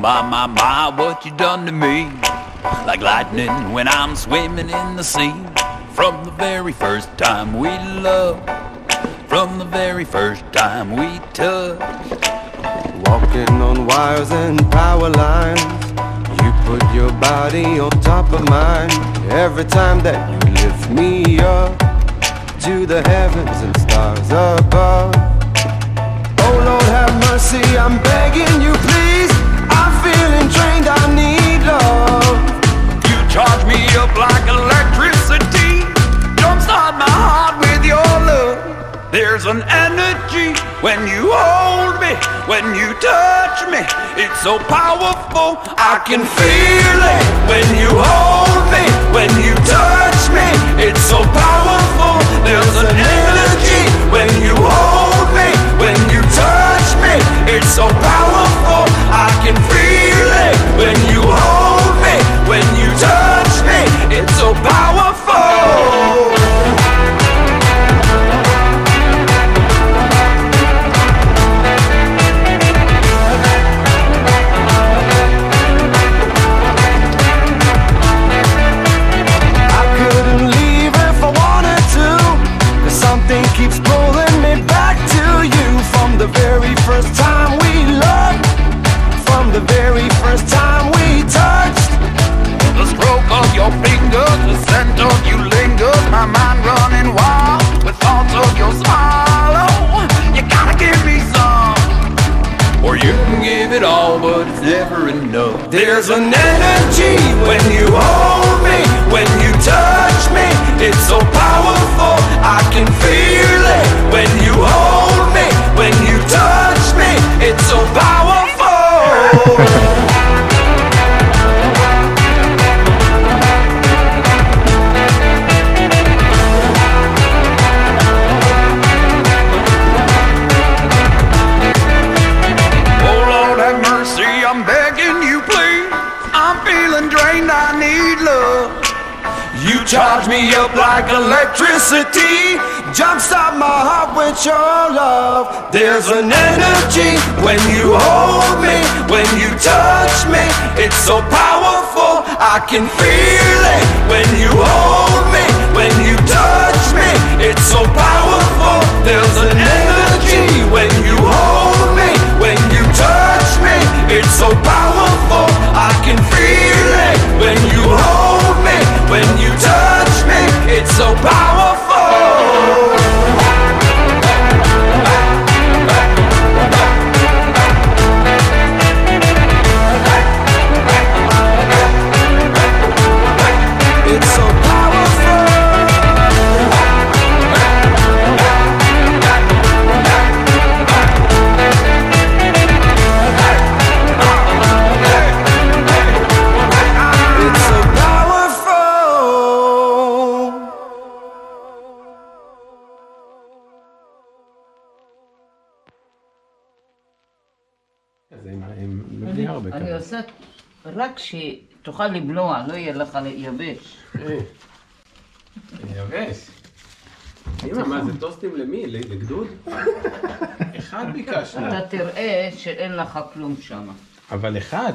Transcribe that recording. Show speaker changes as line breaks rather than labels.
my, what you done to me. Like lightning when I'm swimming in the sea. From the very first time we loved, from the very first time we touched.
Walking on wires and power lines, you put your body on top of mine. Every time that you lift me up to the heavens and stars above. Oh Lord have mercy, I'm begging you please. I'm feeling drained, I need love.
You charge me up like electricity. Jumpstart my heart with your love. There's an energy when you hold me, when you touch me. It's so powerful, I can feel it. When you hold me, when you touch me. It's so powerful, there's an energy when you hold me, when you touch me. It's so powerful, I can feel it. When you hold me, when you touch me. It's so powerful.
Keeps pulling me back to you. From the very first time we loved, from the very first time we touched.
The stroke of your fingers, the scent of you lingers. My mind running wild with thoughts of your smile. Oh, you gotta give me some, or you can give it all, but it's never enough.
There's an energy when you hold me, when you touch me. It's so powerful, I can feel it. When you hold me, when you touch me. It's so powerful. You charge me up like electricity. Jumpstart my heart with your love. There's an energy when you hold me, when you touch me. It's so powerful, I can feel it. When you hold me, when you touch me. It's so powerful, there's an energy when you hold me, when you touch me. It's so powerful, I can feel it. When you hold me, when you touch me. It's so powerful. It's so powerful. It's so
אני עושה רק שתוכל לבלוע, לא יהיה לך יבש.
יבש? אמא, מה זה טוסטים למי? לגדוד? אחד ביקשנו.
אתה תראה שאין לך כלום שם.
אבל אחד.